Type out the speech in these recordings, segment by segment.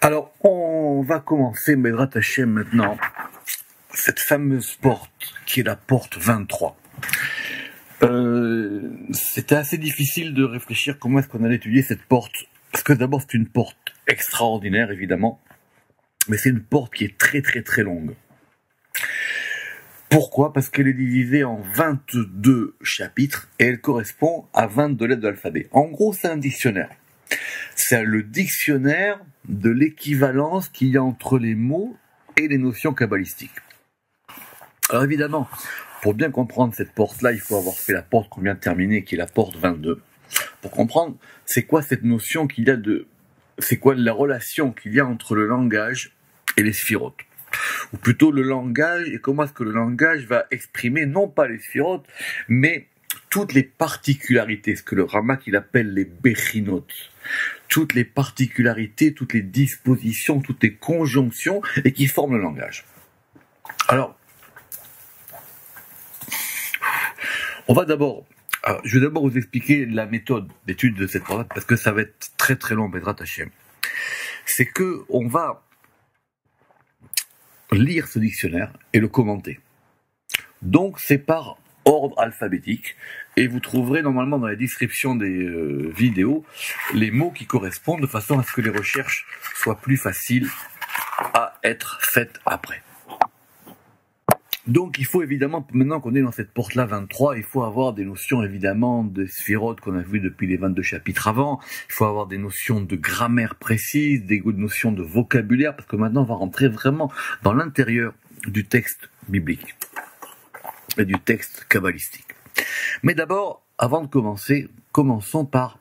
Alors, on va commencer, Bedrat Hashem, maintenant, cette fameuse porte, qui est la porte 23. C'était assez difficile de réfléchir comment est-ce qu'on allait étudier cette porte, parce que d'abord c'est une porte extraordinaire, évidemment, mais c'est une porte qui est très très très longue. Pourquoi? Parce qu'elle est divisée en 22 chapitres, et elle correspond à 22 lettres de l'alphabet. En gros, c'est un dictionnaire. C'est le dictionnaire de l'équivalence qu'il y a entre les mots et les notions kabbalistiques. Alors évidemment, pour bien comprendre cette porte-là, il faut avoir fait la porte qu'on vient de terminer, qui est la porte 22. Pour comprendre, c'est quoi cette notion qu'il y a c'est quoi la relation qu'il y a entre le langage et les sphirotes. Ou plutôt le langage, et comment est-ce que le langage va exprimer, non pas les sphirotes, mais toutes les particularités, ce que le Ramak il appelle les béchinotes, toutes les particularités, toutes les dispositions, toutes les conjonctions, et qui forment le langage. Alors, je vais d'abord vous expliquer la méthode d'étude de cette porte, parce que ça va être très très long, Bedrat Hashem. C'est que on va lire ce dictionnaire et le commenter. Donc c'est par ordre alphabétique, et vous trouverez normalement dans la description des vidéos les mots qui correspondent, de façon à ce que les recherches soient plus faciles à être faites après. Donc il faut évidemment, maintenant qu'on est dans cette porte-là 23, il faut avoir des notions évidemment de sphirotes qu'on a vues depuis les 22 chapitres avant, il faut avoir des notions de grammaire précise, des notions de vocabulaire, parce que maintenant on va rentrer vraiment dans l'intérieur du texte biblique et du texte kabbalistique. Mais d'abord, avant de commencer, commençons par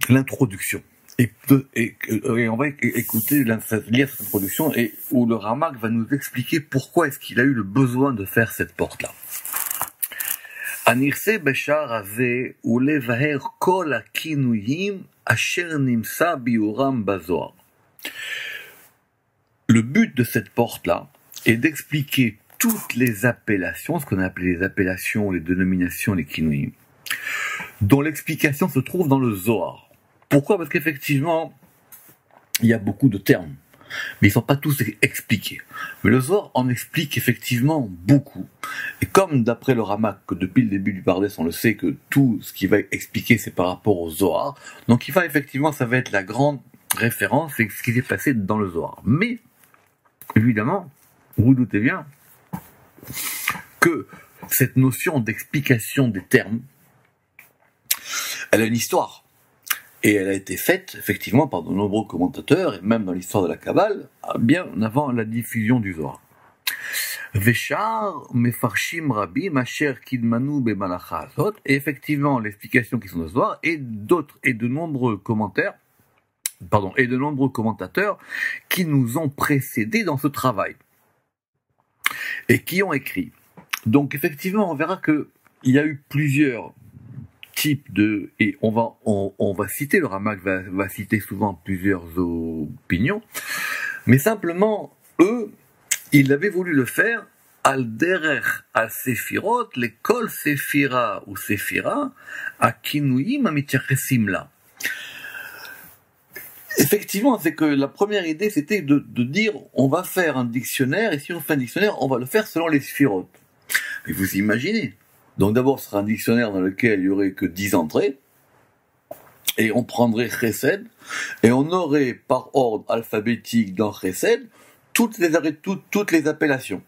l'introduction. Et on va écouter, lire cette introduction, et où le Ramak va nous expliquer pourquoi est-ce qu'il a eu le besoin de faire cette porte-là. Anirse beshar haze ulevaher kol hakinuyim asher nimsa biuram bazohar. Le but de cette porte-là est d'expliquer toutes les appellations, ce qu'on a appelé les appellations, les dénominations, les kinuyim, dont l'explication se trouve dans le Zohar. Pourquoi? Parce qu'effectivement, il y a beaucoup de termes, mais ils ne sont pas tous expliqués. Mais le Zohar en explique effectivement beaucoup. Et comme d'après le Ramak, que depuis le début du Pardes, on le sait que tout ce qu'il va expliquer, c'est par rapport au Zohar. Donc ça va être la grande référence, c'est ce qui s'est passé dans le Zohar. Mais, évidemment, vous doutez bien que cette notion d'explication des termes, elle a une histoire. Et elle a été faite, effectivement, par de nombreux commentateurs, et même dans l'histoire de la Kabbale, bien avant la diffusion du Zohar. Veshar mefarshim rabim asher kidmanu bemalacha azot, et effectivement, l'explication qui sont dans le Zohar, et de nombreux commentateurs qui nous ont précédés dans ce travail, et qui ont écrit. Donc, effectivement, on verra que il y a eu plusieurs type et on va citer, le Ramak va citer souvent plusieurs opinions, mais simplement, eux, ils avaient voulu le faire al derer al sefirot, les kol sefira ou sefira, a kinuyim amitiachesim la. Effectivement, c'est que la première idée, c'était de dire, on va faire un dictionnaire, et si on fait un dictionnaire, on va le faire selon les sefirot. Mais vous imaginez, donc d'abord, ce sera un dictionnaire dans lequel il n'y aurait que 10 entrées, et on prendrait Chesed, et on aurait par ordre alphabétique dans Chesed toutes les appellations.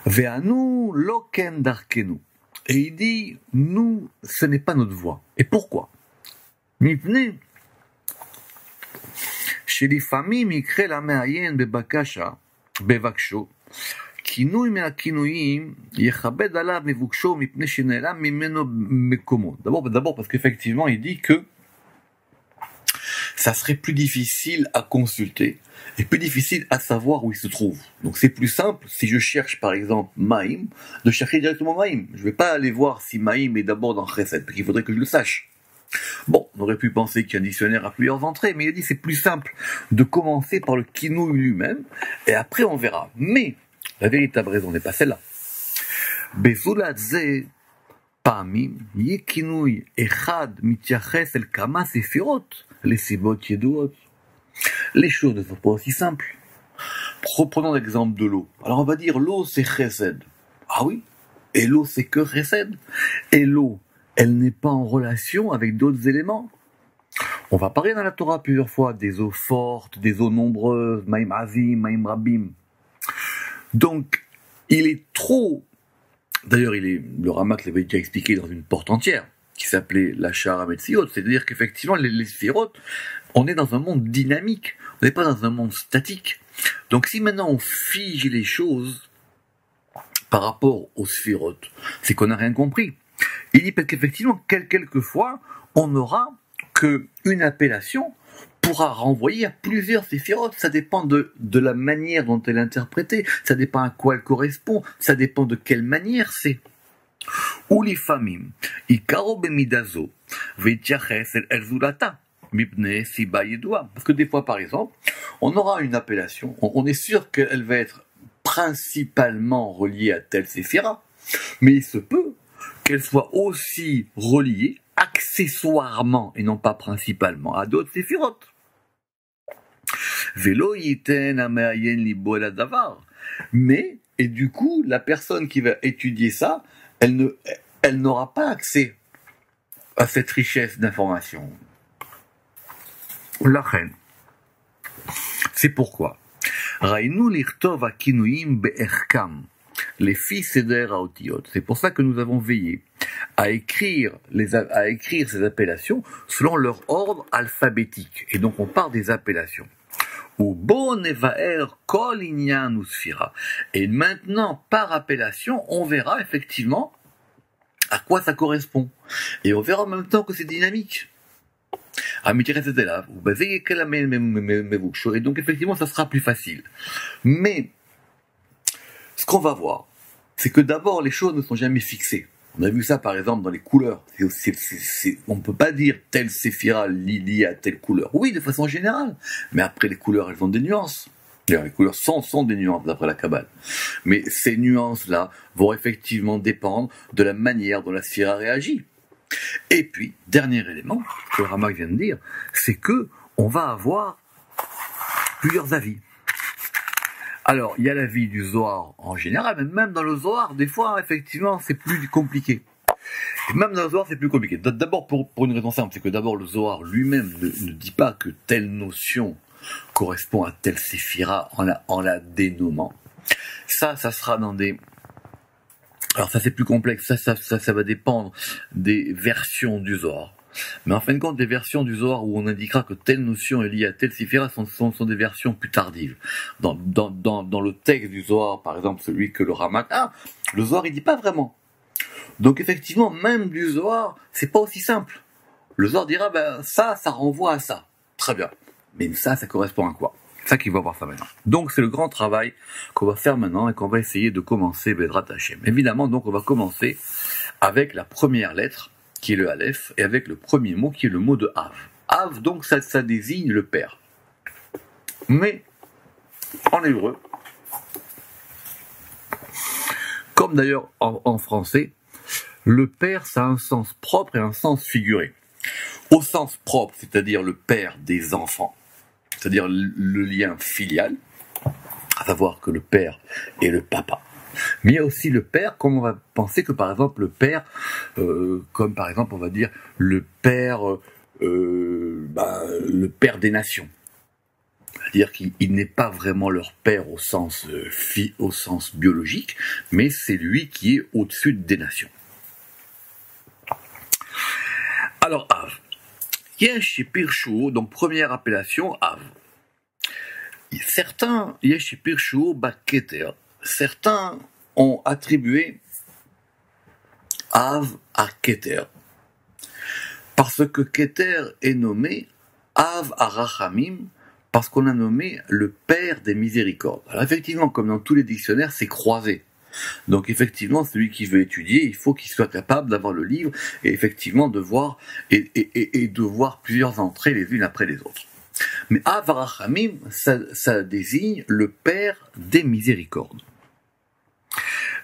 Ve'anu loken darkenu. Et il dit, nous, ce n'est pas notre voie. Et pourquoi? Mipne shelifamim ikre la me'ayen bebakasha bevaksho. D'abord parce qu'effectivement il dit que ça serait plus difficile à consulter et plus difficile à savoir où il se trouve. Donc c'est plus simple, si je cherche par exemple Maïm, de chercher directement Maïm. Je ne vais pas aller voir si Maïm est d'abord dans Chesed, parce qu'il faudrait que je le sache. Bon, on aurait pu penser qu'il y a un dictionnaire à plusieurs entrées, mais il a dit c'est plus simple de commencer par le Kinou lui-même, et après on verra. Mais la véritable raison n'est pas celle-là. פעמים יהיה כינוי אחד מתייחס אל כמה ספירות לסיבות ידועות. Les choses ne sont pas aussi simples. Reprenons l'exemple de l'eau. Alors on va dire l'eau c'est chesed. Ah oui, et l'eau c'est que chesed. Et l'eau, elle n'est pas en relation avec d'autres éléments. On va parler dans la Torah plusieurs fois des eaux fortes, des eaux nombreuses, maïm azim, maïm rabim. Donc, il est trop... D'ailleurs, le Ramak l'avait déjà expliqué dans une porte entière, qui s'appelait la Shara Metziot, c'est-à-dire qu'effectivement, les sphirotes, on est dans un monde dynamique, on n'est pas dans un monde statique. Donc si maintenant on fige les choses par rapport aux sphirotes, c'est qu'on n'a rien compris. Il dit qu'effectivement, quelquefois, on n'aura qu'une appellation pourra renvoyer à plusieurs séphirotes. Ça dépend de la manière dont elle est interprétée, ça dépend à quoi elle correspond, ça dépend de quelle manière c'est. Ou les famim, ikaro bemidazo, veitiaches el zulata. Parce que des fois, par exemple, on aura une appellation, on est sûr qu'elle va être principalement reliée à telle séphira, mais il se peut qu'elle soit aussi reliée accessoirement, et non pas principalement, à d'autres séphirotes. Mais, et du coup, la personne qui va étudier ça, elle n'aura pas accès à cette richesse d'informations. La reine. C'est pourquoi. Raïnu l'irtov akinuim be'erkam. Les fils seder haotiot. C'est pour ça que nous avons veillé à écrire ces appellations selon leur ordre alphabétique. Et donc on part des appellations. Ou bon evaer kol inyan ou sphira. Et maintenant, par appellation, on verra effectivement à quoi ça correspond. Et on verra en même temps que c'est dynamique. Et donc effectivement ça sera plus facile. Mais ce qu'on va voir, c'est que d'abord les choses ne sont jamais fixées. On a vu ça par exemple dans les couleurs. On ne peut pas dire telle séphira liée à telle couleur. Oui, de façon générale. Mais après les couleurs, elles ont des nuances. D'ailleurs, les couleurs sont des nuances d'après la Kabbale. Mais ces nuances-là vont effectivement dépendre de la manière dont la séphira réagit. Et puis, dernier élément que le Ramak vient de dire, c'est que on va avoir plusieurs avis. Alors, il y a l'avis du Zohar en général, mais même dans le Zohar, des fois, effectivement, c'est plus compliqué. Et même dans le Zohar, c'est plus compliqué. D'abord, pour une raison simple, c'est que d'abord, le Zohar lui-même ne dit pas que telle notion correspond à telle séphira en la dénommant. Ça sera dans des... Alors ça c'est plus complexe, ça va dépendre des versions du Zohar. Mais en fin de compte, les versions du Zohar où on indiquera que telle notion est liée à telle séphira sont des versions plus tardives. Dans le texte du Zohar, par exemple celui que le Ramak a, le Zohar il dit pas vraiment. Donc effectivement, même du Zohar, c'est pas aussi simple. Le Zohar dira, ça renvoie à ça. Très bien. Mais ça correspond à quoi? C'est ça qu'il va voir ça maintenant. Donc c'est le grand travail qu'on va faire maintenant et qu'on va essayer de commencer Bedrat Hashem. Évidemment, donc on va commencer avec la première lettre qui est le Aleph et avec le premier mot qui est le mot de Av. Av, donc ça désigne le père. Mais en hébreu, comme d'ailleurs en français, le père ça a un sens propre et un sens figuré. Au sens propre, c'est-à-dire le père des enfants, c'est-à-dire le lien filial, à savoir que le père est le papa. Mais il y a aussi le père, comme on va penser que par exemple le père, comme par exemple on va dire le père des nations. C'est-à-dire qu'il n'est pas vraiment leur père au sens biologique, mais c'est lui qui est au-dessus des nations. Alors Av. Yesh Pirshu, donc première appellation, Av. Certains, Yesh Pirshu Baketer, certains ont attribué Av à Keter. Parce que Keter est nommé Av à Rachamim, parce qu'on a nommé le père des miséricordes. Alors effectivement, comme dans tous les dictionnaires, c'est croisé. Donc effectivement, celui qui veut étudier, il faut qu'il soit capable d'avoir le livre et effectivement de voir et de voir plusieurs entrées les unes après les autres. Mais Av Rachamim, ça désigne le père des miséricordes.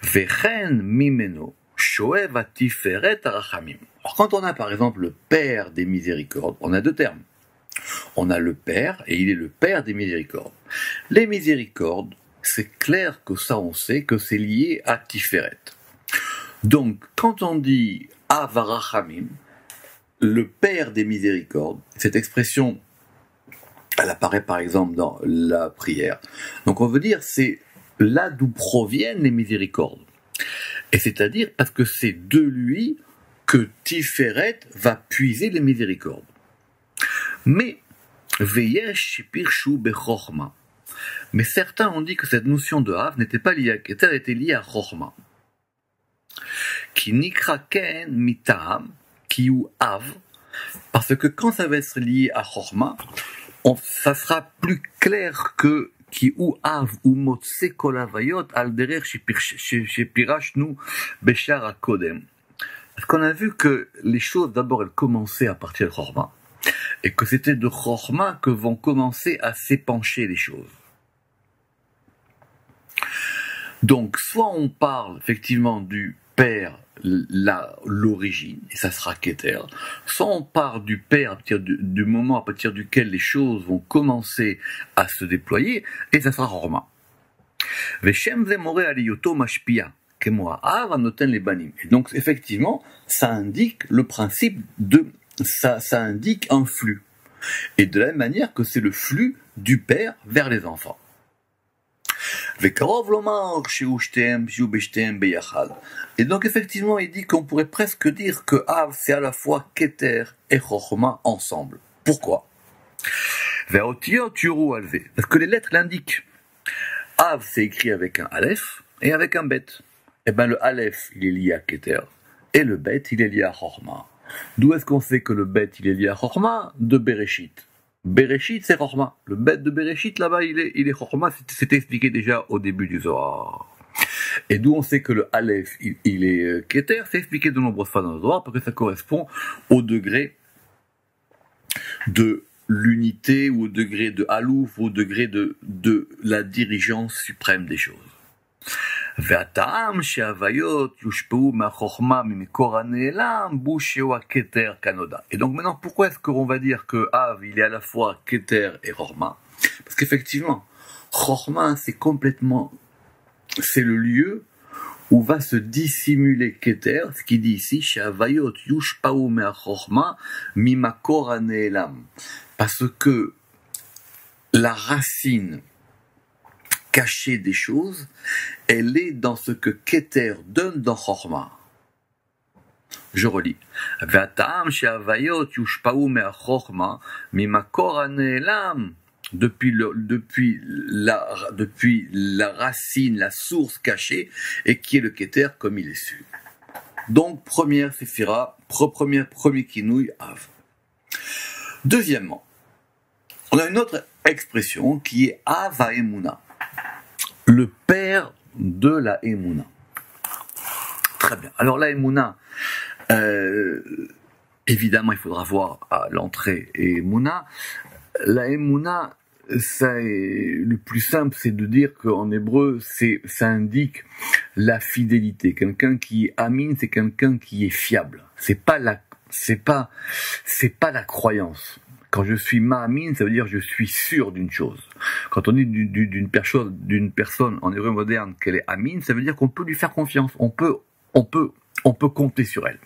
Vechen mimeno Shoev Tiferet Arachamim. Alors quand on a par exemple le Père des miséricordes, on a deux termes. On a le Père, et il est le Père des miséricordes. Les miséricordes, c'est clair que ça on sait que c'est lié à Tiferet. Donc quand on dit Av Arachamim, le Père des miséricordes, cette expression, elle apparaît par exemple dans la prière. Donc on veut dire c'est là d'où proviennent les miséricordes. Et c'est-à-dire parce que c'est de lui que Tiferet va puiser les miséricordes. Mais mais certains ont dit que cette notion de Av n'était pas liée à Keter, elle était liée à Chochma. Qui nikra ken mitam, qui ou Av, parce que quand ça va être lié à Chochma, ça sera plus clair que qui ou Av ou motse kolavayot al derer shepirashnu beshar akodem. Parce qu'on a vu que les choses, d'abord, elles commençaient à partir de Chochma. Et que c'était de Chochma que vont commencer à s'épancher les choses. Donc, soit on parle effectivement du Père, l'origine, et ça sera Keter, soit on parle du Père à partir du moment à partir duquel les choses vont commencer à se déployer, et ça sera Chochma. Veshem zemore aliyoto mashpia. Et donc, effectivement, ça indique le principe de... Ça indique un flux. Et de la même manière que c'est le flux du père vers les enfants. Et donc, effectivement, il dit qu'on pourrait presque dire que Av, c'est à la fois Keter et Chochma ensemble. Pourquoi? Parce que les lettres l'indiquent. Av, c'est écrit avec un Aleph et avec un Bet. Eh bien, le Aleph, il est lié à Keter, et le Bet, il est lié à Chochma. D'où est-ce qu'on sait que le Bet, il est lié à Chochma? De Bereshit. Bereshit, c'est Chochma. Le Bet de Bereshit, là-bas, il est Chochma, c'était expliqué déjà au début du Zohar. Et d'où on sait que le Aleph, il est Keter, c'est expliqué de nombreuses fois dans le Zohar, parce que ça correspond au degré de l'unité, ou au degré de Halouf, ou au degré de la dirigeance suprême des choses. והטעם שההוויות יושפעו מהחוכמה ממקור הנעלם בו שהוא הכתר כנודע. Et donc maintenant, pourquoi est-ce qu'on va dire que Av, il est à la fois Keter et Chochma? Parce qu'effectivement, Chochma, c'est le lieu où va se dissimuler Keter, ce qui dit ici, שההוויות יושפעו מהחוכמה ממקור הנעלם. Parce que la racine cachée des choses, elle est dans ce que Keter donne dans Chochma. Je relis. Depuis la racine, la source cachée, et qui est le Keter comme il est su. Donc, première séphira, premier kinouï, Av. Deuxièmement, on a une autre expression qui est Av HaEmuna. Le père de la Emouna. Très bien. Alors la Emouna, évidemment, il faudra voir à l'entrée Emouna. La Emouna, le plus simple, c'est de dire qu'en hébreu, ça indique la fidélité. Quelqu'un qui est amin, c'est quelqu'un qui est fiable. C'est pas la croyance. Quand je suis ma'amin, ça veut dire je suis sûr d'une chose. Quand on dit d'une personne en hébreu moderne qu'elle est amin, ça veut dire qu'on peut lui faire confiance. On peut compter sur elle.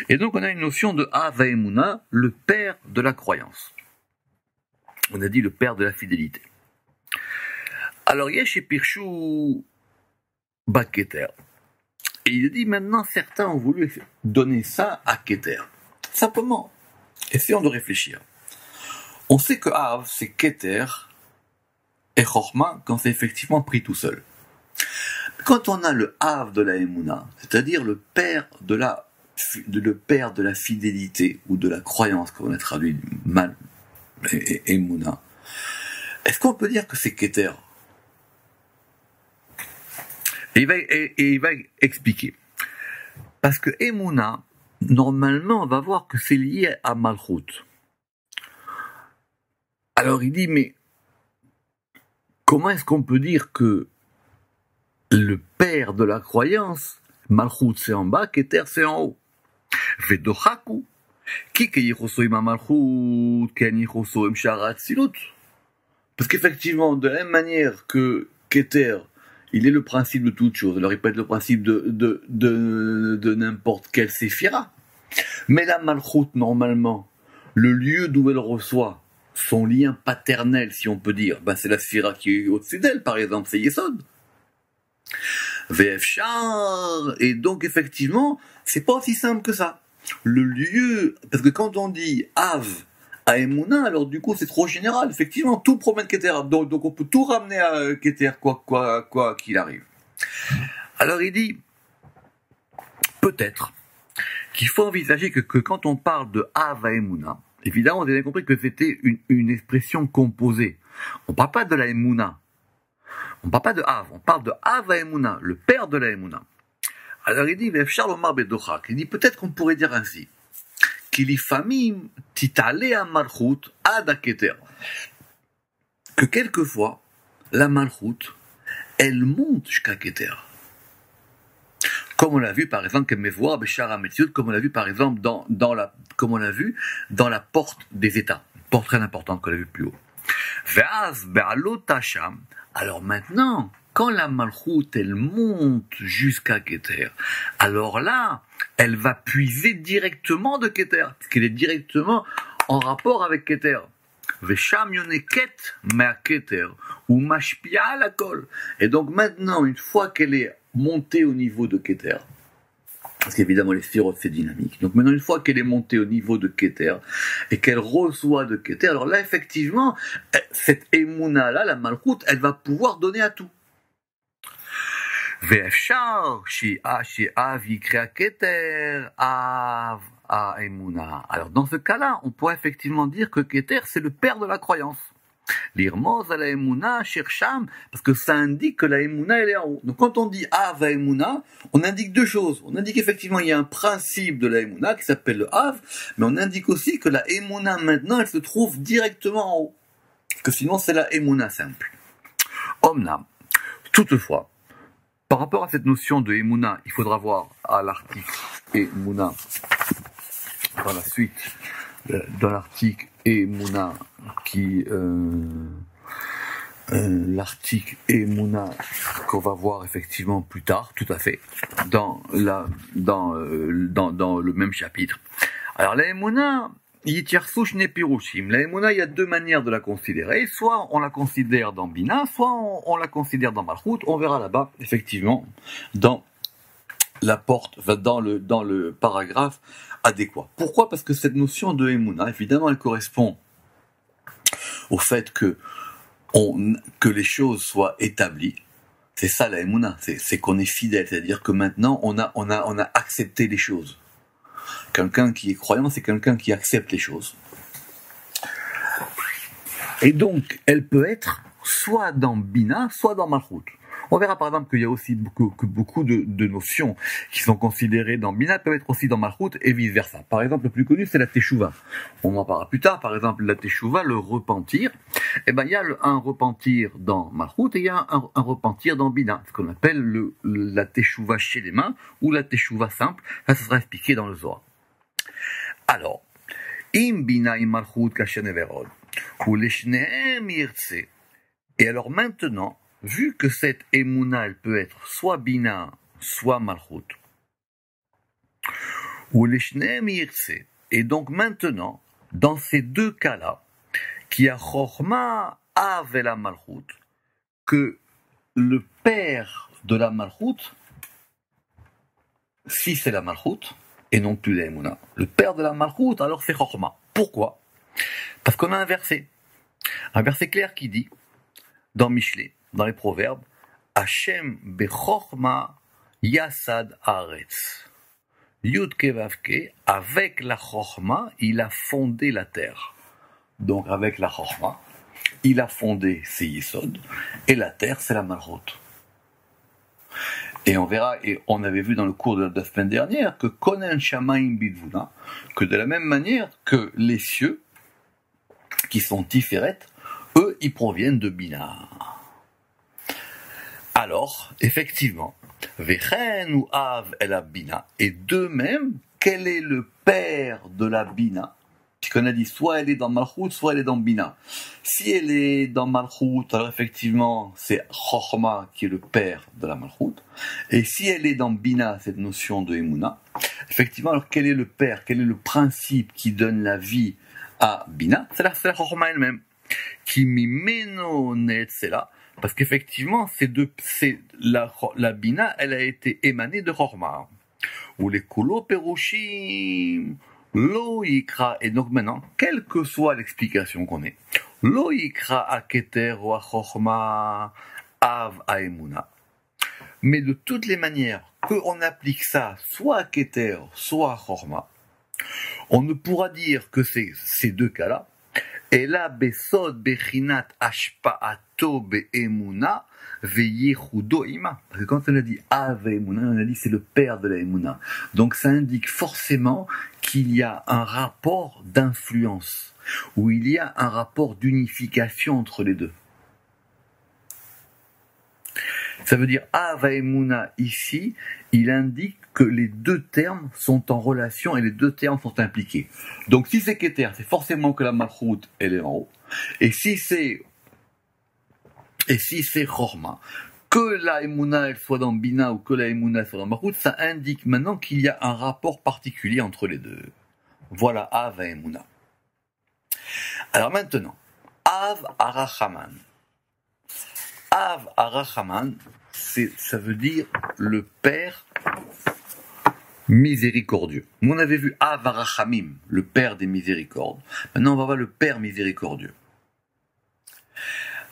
Et donc on a une notion de Av HaEmuna, le père de la croyance. On a dit le père de la fidélité. Alors Yesh et Pirshu Keter. Et il dit maintenant certains ont voulu donner ça à Keter. Simplement. Essayons de réfléchir. On sait que Av, c'est Keter et Chochma quand c'est effectivement pris tout seul. Quand on a le Av de la Emouna, c'est-à-dire le père de la fidélité ou de la croyance, comme on a traduit mal, Emouna, est-ce qu'on peut dire que c'est Keter? Et il va expliquer. Parce que Emouna, normalement, on va voir que c'est lié à Malchut. Alors il dit, mais comment est-ce qu'on peut dire que le père de la croyance Malchut c'est en bas, Keter c'est en haut. Vedochaku. Qui yichoso im Malchut, ken yichoso im Shara Atzilut. Parce qu'effectivement, de la même manière que Keter, il est le principe de toute chose, alors il peut être le principe de n'importe quelle séphira. Mais la Malchut, normalement, le lieu d'où elle reçoit son lien paternel, si on peut dire, c'est la séphira qui est au-dessus d'elle, par exemple, c'est Yesod. VF-char, et donc effectivement, c'est pas aussi simple que ça. Le lieu, parce que quand on dit Av à Emouna, alors du coup c'est trop général, effectivement, tout promène Keter, donc on peut tout ramener à Keter, quoi qu'il arrive. Alors il dit, peut-être, qu'il faut envisager que quand on parle de Av à Emouna, évidemment, vous avez compris que c'était une expression composée. On parle pas de la Emouna. On parle pas de Av, on parle de Av à Emouna, le père de la Emouna. Alors il dit, il dit peut-être qu'on pourrait dire ainsi, Kilifamim titale a Malchut ad a Keter, que quelquefois la Malchut, elle monte jusqu'à Keter. Comme on l'a vu par exemple, comme on l'a vu par exemple dans la porte des États, une porte très importante qu'on a vu plus haut. Alors maintenant, quand la Malchut, elle monte jusqu'à Keter, alors là, elle va puiser directement de Keter, parce qu'elle est directement en rapport avec Keter. Vesham yoneket mea Keter, ou mashpia la kol. Et donc maintenant, une fois qu'elle est montée au niveau de Keter, parce qu'évidemment les sphirotes c'est dynamique, donc maintenant une fois qu'elle est montée au niveau de Keter, et qu'elle reçoit de Keter, alors là effectivement, cette Emouna là, la Malchut, elle va pouvoir donner à tout. Ve'efshar she'av yikra Keter av a Emouna. Alors dans ce cas-là, on pourrait effectivement dire que Keter c'est le père de la croyance. L'irmoz à la Emouna chercham, parce que ça indique que la Emouna elle est en haut. Donc quand on dit Av à Emouna, on indique deux choses. On indique effectivement il y a un principe de la Emouna qui s'appelle le Av, mais on indique aussi que la Emouna maintenant elle se trouve directement en haut. Parce que sinon c'est la Emouna simple. Omnam. Toutefois, par rapport à cette notion de Emouna, il faudra voir à l'article Emouna dans la suite, dans l'article Emouna qui l'article Emouna qu'on va voir effectivement plus tard, tout à fait, dans le même chapitre. Alors la Emouna, la Emouna, il y a deux manières de la considérer. Soit on la considère dans Bina, soit on la considère dans Malchut. On verra là-bas, effectivement, dans la porte, dans le paragraphe adéquat. Pourquoi ? Parce que cette notion de Emouna, évidemment, elle correspond au fait que les choses soient établies. C'est ça la Emouna, c'est qu'on est fidèle, c'est-à-dire que maintenant on a accepté les choses. Quelqu'un qui est croyant, c'est quelqu'un qui accepte les choses. Et donc, elle peut être soit dans Bina, soit dans Malchut. On verra par exemple qu'il y a aussi beaucoup de notions qui sont considérées dans Bina peuvent être aussi dans Malchut et vice versa. Par exemple, le plus connu, c'est la Teshuvah. On en parlera plus tard. Par exemple, la Teshuvah, le repentir. Eh ben, il y a un repentir dans Malchut et il y a un repentir dans Bina. Ce qu'on appelle la Teshuvah chez les mains ou la Teshuvah simple. Ça sera expliqué dans le Zohar. Alors, im Bina im Malchut kashen everod. Ou leshneem yirtse. Et alors maintenant, vu que cette Emouna, elle peut être soit Bina, soit Malchut, ou les Shneem Yirtse. Et donc maintenant, dans ces deux cas-là, qui a Chochma avec la Malchut, que le père de la Malchut, si c'est la Malchut, et non plus la Emouna, le père de la Malchut, alors c'est Chochma. Pourquoi ? Parce qu'on a un verset clair qui dit, dans Michelet, dans les proverbes, Hashem bechorma yasad haaretz. Yud kevavke, avec la chorma, il a fondé la terre. Donc avec la chorma, il a fondé ses yisod, et la terre c'est la malchut. Et on verra, et on avait vu dans le cours de la semaine dernière, que konen shamaim bidvuna, que de la même manière que les cieux, qui sont tiferet, eux, ils proviennent de Bina. Alors, effectivement, Vechen ou Av el Bina. Et de même, quel est le père de la Bina? Puisqu'on a dit soit elle est dans Malchut, soit elle est dans Bina. Si elle est dans Malchut, alors effectivement, c'est Chochma qui est le père de la Malchut. Et si elle est dans Bina, cette notion de Emouna, effectivement, alors quel est le père, quel est le principe qui donne la vie à Bina? C'est la Chochma elle-même. Qui mimeno neetzela, parce qu'effectivement, la Bina, elle a été émanée de Chochma. Ou les kulo perushim, lo yikra, et donc maintenant, quelle que soit l'explication qu'on ait, lo yikra a keter ou a Chochma, av a emuna. Mais de toutes les manières, qu'on applique ça, soit à keter, soit à Chochma, on ne pourra dire que c'est ces deux cas-là, et là, besod bechinat ashpa'ato be'emuna ve'yichudo ima. Parce que quand on a dit Av emuna, on a dit c'est le père de la emuna. Donc ça indique forcément qu'il y a un rapport d'influence, ou il y a un rapport d'unification entre les deux. Ça veut dire Av emuna ici, il indique que les deux termes sont en relation et les deux termes sont impliqués. Donc si c'est Keter, c'est forcément que la Malchut, elle est en haut. Et si c'est Chorma, que la Emouna elle soit dans Bina ou que la Emouna soit dans Malchut, ça indique maintenant qu'il y a un rapport particulier entre les deux. Voilà Av et Emouna. Alors maintenant, Av Arachaman. Av Arachaman, ça veut dire le père miséricordieux. Nous on avait vu Av Arachamim, le père des miséricordes. Maintenant on va voir le père miséricordieux.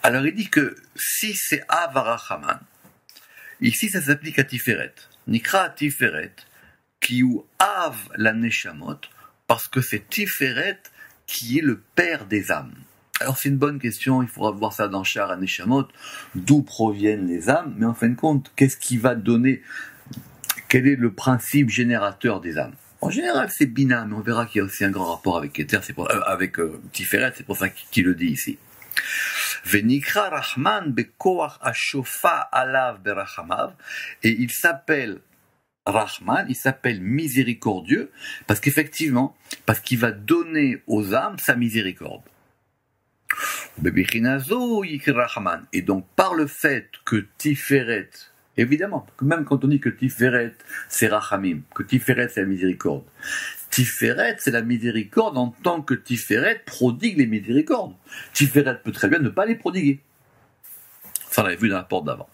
Alors il dit que si c'est Av Arachaman, ici ça s'applique à Tiferet. Nikra Tiferet, qui ou Av la Neshamot, parce que c'est Tiferet qui est le père des âmes. Alors c'est une bonne question, il faudra voir ça dans Shar Neshamot, d'où proviennent les âmes, mais en fin de compte, qu'est-ce qui va donner, quel est le principe générateur des âmes? En général c'est Bina, mais on verra qu'il y a aussi un grand rapport avec Keter, avec Tiferet, c'est pour ça qu'il le dit ici. Venikra Rahman bekoach ashofa alav berachamav, et il s'appelle Rahman, il s'appelle miséricordieux, parce qu'effectivement, parce qu'il va donner aux âmes sa miséricorde. Et donc par le fait que Tiferet, évidemment, même quand on dit que Tiferet c'est Rachamim, que Tiferet c'est la miséricorde, Tiferet c'est la miséricorde en tant que Tiferet prodigue les miséricordes. Tiferet peut très bien ne pas les prodiguer. Ça on l'avait vu dans la porte d'avant.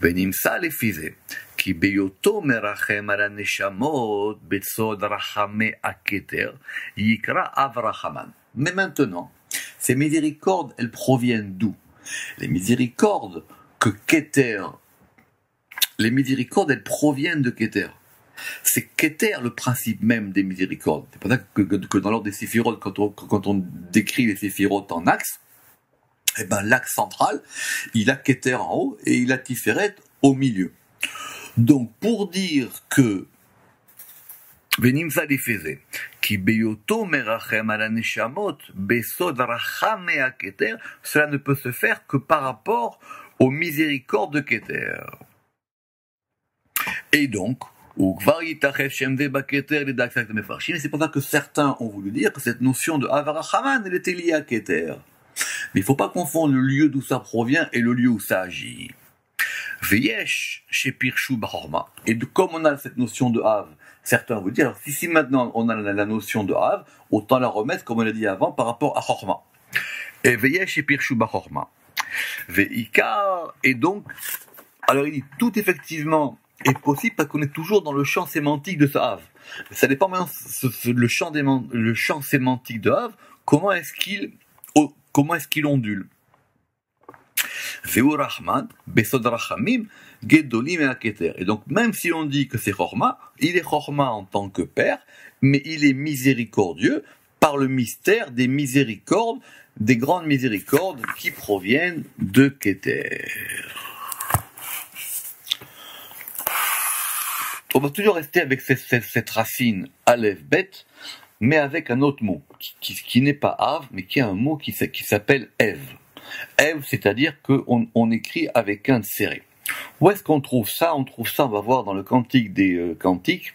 Venimsa les fizé, qui beyoto merachem ala neshamot betsod rachame aketer yikra avrachaman. Mais maintenant, ces miséricordes, elles proviennent d'où? Les miséricordes que Keter, les miséricordes, elles proviennent de Keter. C'est Keter le principe même des miséricordes. C'est pour ça que dans l'ordre des séphirotes, quand on décrit les séphirotes en axe, eh ben, l'axe central, il a Keter en haut et il a Tiferet au milieu. Donc, pour dire que Venimsa defeze, qui beyoto merachem ala neshamot, besod rachame a Keter, cela ne peut se faire que par rapport aux miséricordes de Keter. Et donc, c'est pour ça que certains ont voulu dire que cette notion de Avarachaman, elle était liée à Keter. Mais il ne faut pas confondre le lieu d'où ça provient et le lieu où ça agit. Veyesh chez Pirshu Bahorma. Et comme on a cette notion de Av, certains vous dire, alors si maintenant on a la notion de Av, autant la remettre, comme on l'a dit avant, par rapport à Chorma. Et Veyesh chez Pirshu Bahorma. Veikar, et donc, alors il dit, tout effectivement est possible parce qu'on est toujours dans le champ sémantique de ce Av. Ça dépend maintenant, le champ sémantique de Av, comment est-ce qu'il ondule. Veu Rahman, Besod Rachamim, Gedolim et Aketer. Et donc, même si on dit que c'est Chorma, il est Chorma en tant que père, mais il est miséricordieux par le mystère des miséricordes, des grandes miséricordes qui proviennent de Keter. On va toujours rester avec cette racine Aleph Bet, mais avec un autre mot, qui n'est pas Av, mais qui est un mot qui s'appelle Ev. Ev, c'est-à-dire qu'on écrit avec un serré. Où est-ce qu'on trouve ça? On trouve ça, on va voir dans le Cantique des Cantiques.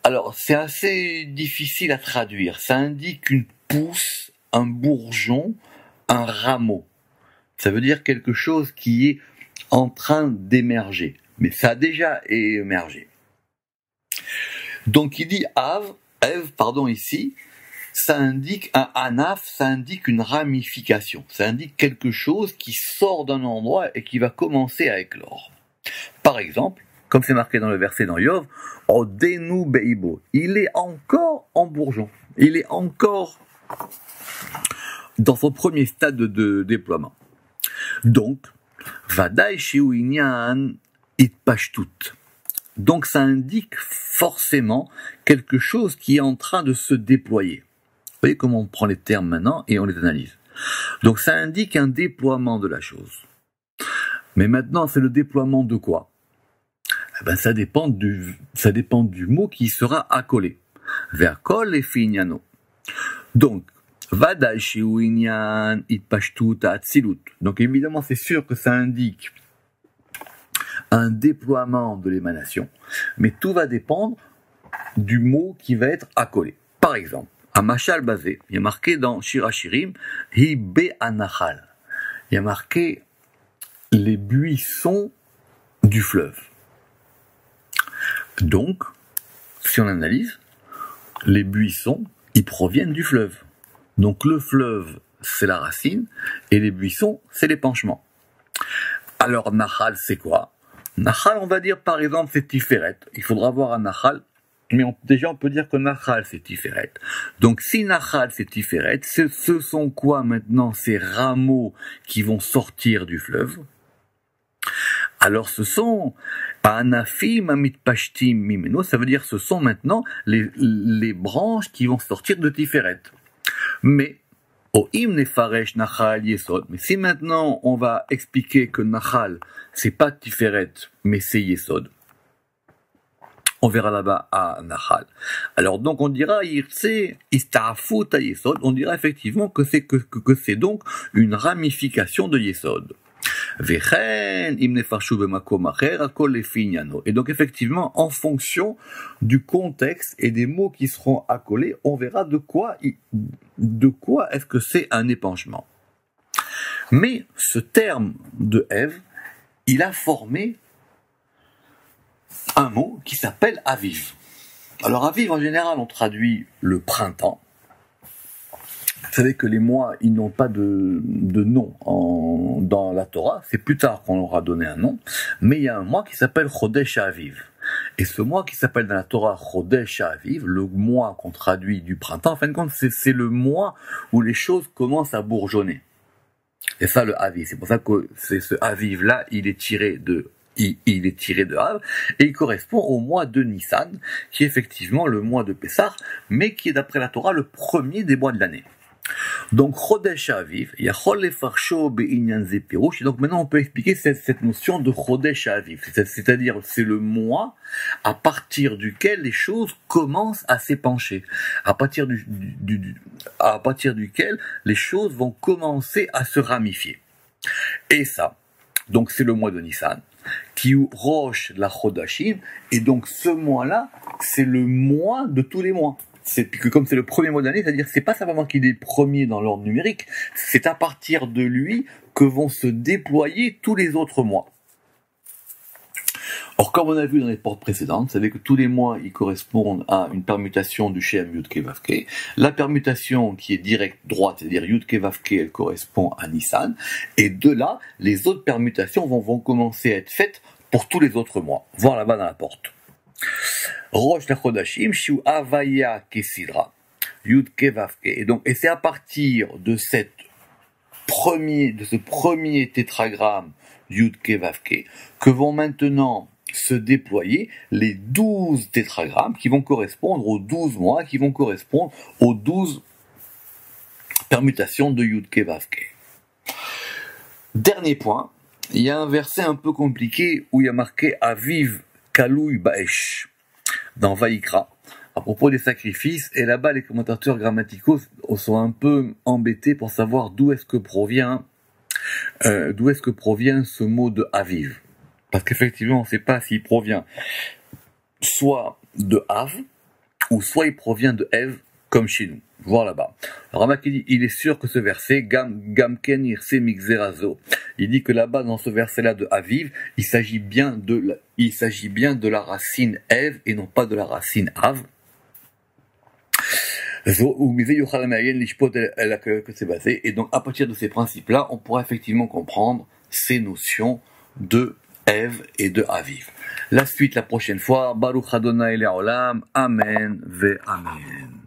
Alors, c'est assez difficile à traduire. Ça indique une pousse, un bourgeon, un rameau. Ça veut dire quelque chose qui est en train d'émerger. Mais ça a déjà émergé. Donc, il dit Ève, ici, ça indique un anaf, ça indique une ramification. Ça indique quelque chose qui sort d'un endroit et qui va commencer à éclore. Par exemple, comme c'est marqué dans le verset dans Yov, Odenu Beibo, il est encore en bourgeon. Il est encore dans son premier stade de déploiement. Donc, Vadaï Shiuinyan Itpashtut. Donc ça indique forcément quelque chose qui est en train de se déployer. Vous voyez comment on prend les termes maintenant et on les analyse. Donc ça indique un déploiement de la chose. Mais maintenant, c'est le déploiement de quoi? Ça dépend du mot qui sera accolé. Verkol et fignano. Donc, Vadaï shiuinyan itpashtut atzilut. Donc évidemment, c'est sûr que ça indique un déploiement de l'émanation, mais tout va dépendre du mot qui va être accolé. Par exemple, à Machal Bazé, il y a marqué dans Shirachirim, Hi be anachal. Il y a marqué les buissons du fleuve. Donc, si on analyse, les buissons, ils proviennent du fleuve. Donc le fleuve, c'est la racine, et les buissons, c'est les penchements. Alors, Nachal, c'est quoi? Nachal, on va dire par exemple, c'est Tiferet. Il faudra voir un Nachal, mais déjà on peut dire que Nachal, c'est Tiferet. Donc si Nachal, c'est Tiferet, ce sont quoi maintenant ces rameaux qui vont sortir du fleuve? Alors ce sont Anafim Amitpashtim Mimeno, ça veut dire ce sont maintenant les branches qui vont sortir de Tiferet. Mais mais si maintenant on va expliquer que Nachal, c'est pas Tiferet, mais c'est Yesod, on verra là-bas à Nachal. Alors donc on dira Yirtse Ista'afut à Yesod, on dira effectivement que c'est donc une ramification de Yesod. Et donc effectivement, en fonction du contexte et des mots qui seront accolés, on verra de quoi est-ce que c'est un épanchement. Mais ce terme de Ève, il a formé un mot qui s'appelle Aviv. Alors Aviv, en général, on traduit le printemps. Vous savez que les mois, ils n'ont pas de nom dans la Torah. C'est plus tard qu'on leur a donné un nom. Mais il y a un mois qui s'appelle Chodesh Aviv. Et ce mois qui s'appelle dans la Torah Chodesh Aviv, le mois qu'on traduit du printemps, en fin de compte, c'est le mois où les choses commencent à bourgeonner. Et ça, le Aviv. C'est pour ça que ce Aviv-là, il est tiré de Av, et il correspond au mois de Nissan, qui est effectivement le mois de Pessah, mais qui est d'après la Torah le premier des mois de l'année. Donc, Chodesh Aviv, Yachol lefarsho be'inyan ze pirush. Et donc maintenant on peut expliquer cette notion de Chodesh Aviv, c'est-à-dire c'est le mois à partir duquel les choses commencent à s'épancher, à partir duquel les choses vont commencer à se ramifier. Et ça, donc c'est le mois de Nissan, qui roche la Chodashim, et donc ce mois-là, c'est le mois de tous les mois. C'est que comme c'est le premier mois d'année, c'est-à-dire c'est pas simplement qu'il est premier dans l'ordre numérique, c'est à partir de lui que vont se déployer tous les autres mois. Or, comme on a vu dans les portes précédentes, vous savez que tous les mois, ils correspondent à une permutation du Shem Yud Ke Vav Ke. La permutation qui est directe droite, c'est-à-dire Yud Ke Vav Ke, elle correspond à Nissan. Et de là, les autres permutations vont commencer à être faites pour tous les autres mois. Voir là-bas dans la porte. Rosh la Chodashim, Shiu Avaya Kesidra, Yud Ke Vav Ke. Et c'est à partir de ce premier tétragramme Yud Ke Vav Ke que vont maintenant se déployer les 12 tétragrammes qui vont correspondre aux 12 mois, qui vont correspondre aux 12 permutations de Yud Ke Vav Ke. Dernier point, il y a un verset un peu compliqué où il y a marqué Aviv Kalui Baesh dans Vaïkra à propos des sacrifices, et là-bas les commentateurs grammaticaux sont un peu embêtés pour savoir d'où est-ce que provient D'où est-ce que provient ce mot de Aviv? Parce qu'effectivement, on ne sait pas s'il provient soit de Av, ou soit il provient de Ev, comme chez nous. Voir là-bas. Ramak dit, il est sûr que ce verset, Gamken Irse Mixerazo, il dit que là-bas, dans ce verset-là de Aviv, il s'agit bien de la racine Ev et non pas de la racine Av. Et donc, à partir de ces principes-là, on pourra effectivement comprendre ces notions de Ev et de Aviv. La suite la prochaine fois. Baruch Adonai Le'olam. Amen ve Amen.